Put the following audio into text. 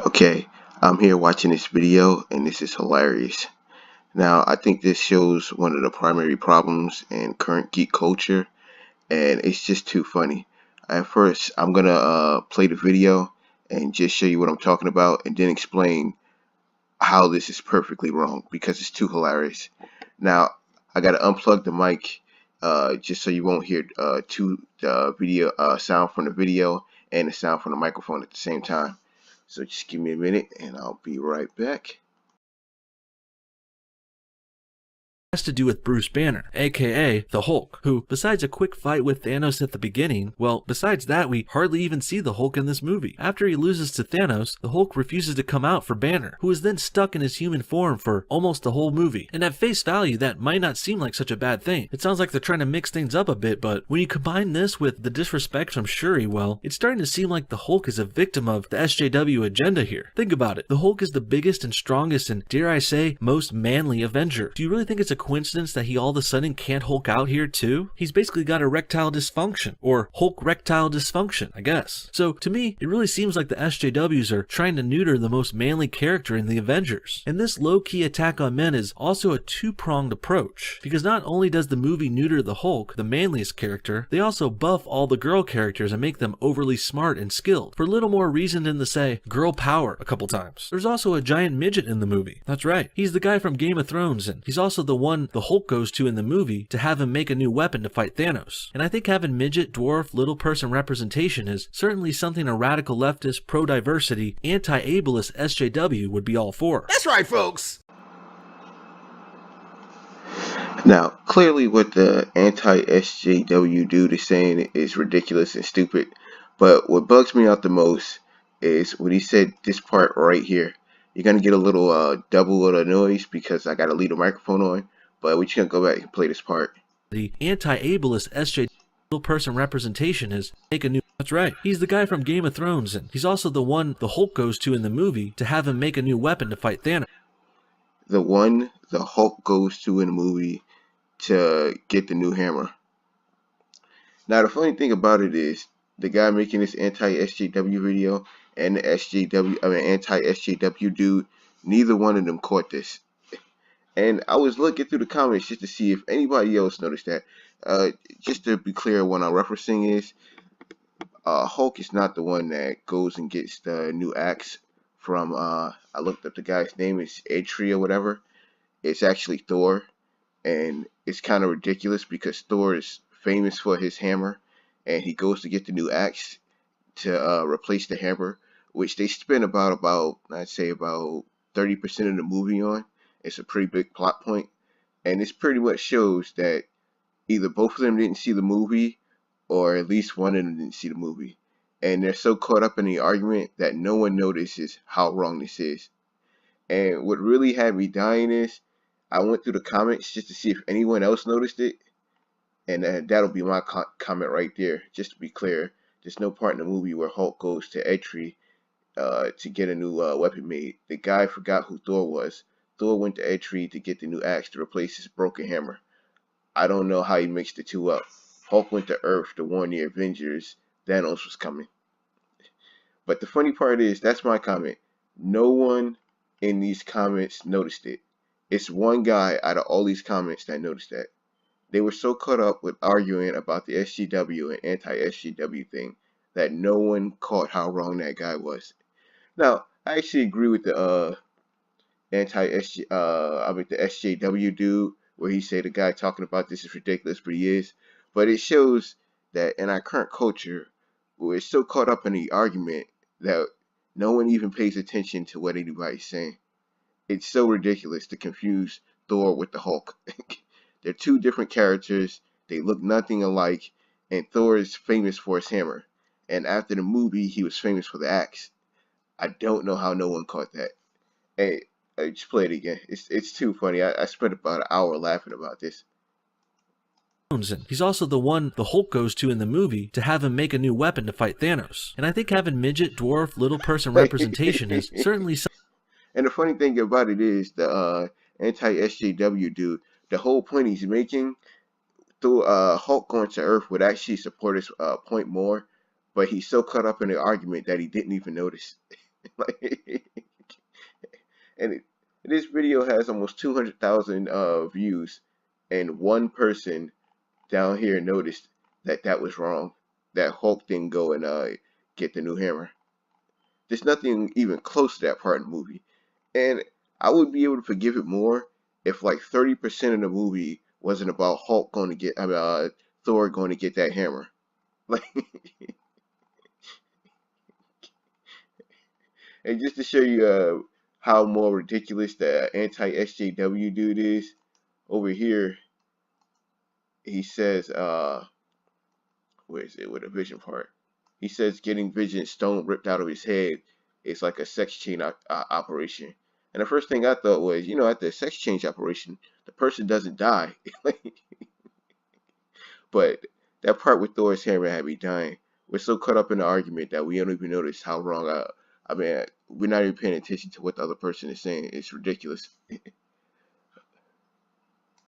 Okay, I'm here watching this video and this is hilarious. Now, I think this shows one of the primary problems in current geek culture, and it's just too funny. At first, I'm gonna play the video and just show you what I'm talking about and then explain how this is perfectly wrong because it's too hilarious. Now, I gotta unplug the mic just so you won't hear two video sound from the video and the sound from the microphone at the same time. So just give me a minute and I'll be right back. Has to do with Bruce Banner, aka the Hulk, who, besides a quick fight with Thanos at the beginning, well, besides that, we hardly even see the Hulk in this movie. After he loses to Thanos, the Hulk refuses to come out for Banner, who is then stuck in his human form for almost the whole movie. And at face value, that might not seem like such a bad thing. It sounds like they're trying to mix things up a bit, but when you combine this with the disrespect from Shuri, well, it's starting to seem like the Hulk is a victim of the SJW agenda here. Think about it. The Hulk is the biggest and strongest and, dare I say, most manly Avenger. Do you really think it's a coincidence that he all of a sudden can't Hulk out here too? He's basically got erectile dysfunction, or Hulk rectile dysfunction, I guess. So to me, it really seems like the SJWs are trying to neuter the most manly character in the Avengers. And this low-key attack on men is also a two-pronged approach, because not only does the movie neuter the Hulk, the manliest character, they also buff all the girl characters and make them overly smart and skilled, for little more reason than to say girl power a couple times. There's also a giant midget in the movie. That's right, he's the guy from Game of Thrones, and he's also the one the Hulk goes to in the movie to have him make a new weapon to fight Thanos. And I think having midget, dwarf, little person representation is certainly something a radical leftist, pro-diversity, anti-ableist SJW would be all for. That's right, folks! Now, clearly what the anti-SJW dude is saying is ridiculous and stupid, but what bugs me out the most is when he said this part right here. You're going to get a little double of the noise because I got to leave the microphone on, but we're just going to go back and play this part. The anti-ableist SJW little person representation is make a new. That's right, he's the guy from Game of Thrones, and he's also the one the Hulk goes to in the movie to have him make a new weapon to fight Thanos. The one the Hulk goes to in the movie to get the new hammer. Now, the funny thing about it is the guy making this anti-SJW video and the anti-SJW dude, neither one of them caught this. And I was looking through the comments just to see if anybody else noticed that. Just to be clear, what I'm referencing is Hulk is not the one that goes and gets the new axe from, I looked up the guy's name, it's Atri or whatever. It's actually Thor, and it's kind of ridiculous because Thor is famous for his hammer, and he goes to get the new axe to replace the hammer, which they spend about I'd say about 30% of the movie on. It's a pretty big plot point, and this pretty much shows that either both of them didn't see the movie, or at least one of them didn't see the movie, and they're so caught up in the argument that no one notices how wrong this is. And what really had me dying is I went through the comments just to see if anyone else noticed it, and that'll be my comment right there. Just to be clear, there's no part in the movie where Hulk goes to Eitri to get a new weapon made. The guy forgot who Thor was. Thor went to Eitri to get the new axe to replace his broken hammer. I don't know how he mixed the two up. Hulk went to Earth to warn the Avengers Thanos was coming. But the funny part is, that's my comment. No one in these comments noticed it. It's one guy out of all these comments that noticed that. They were so caught up with arguing about the SJW and anti-SJW thing that no one caught how wrong that guy was. Now, I actually agree with the the SJW dude, where he said the guy talking about this is ridiculous, but he is. But it shows that in our current culture, we're so caught up in the argument that no one even pays attention to what anybody's saying. It's so ridiculous to confuse Thor with the Hulk. They're two different characters. They look nothing alike, and Thor is famous for his hammer. And after the movie, he was famous for the axe. I don't know how no one caught that. Hey, just play it again. It's too funny. I spent about an hour laughing about this. He's also the one the Hulk goes to in the movie to have him make a new weapon to fight Thanos. And I think having midget, dwarf, little person representation is certainly something. And the funny thing about it is the anti-SJW dude, the whole point he's making through Hulk going to Earth would actually support his point more. but he's so caught up in the argument that he didn't even notice. Like, and this video has almost 200,000 views, and one person down here noticed that that was wrong. That Hulk didn't go and get the new hammer. There's nothing even close to that part in the movie, and I would be able to forgive it more if like 30% of the movie wasn't about Hulk going to get, Thor going to get that hammer. Like, and just to show you how more ridiculous the anti-SJW dude is, over here he says, where is it with the Vision part? He says getting Vision's stone ripped out of his head is like a sex change operation. And the first thing I thought was, at the sex change operation, the person doesn't die. But that part with Thor's hammer had me dying. We're so caught up in the argument that we don't even notice how wrong we're not even paying attention to what the other person is saying. It's ridiculous.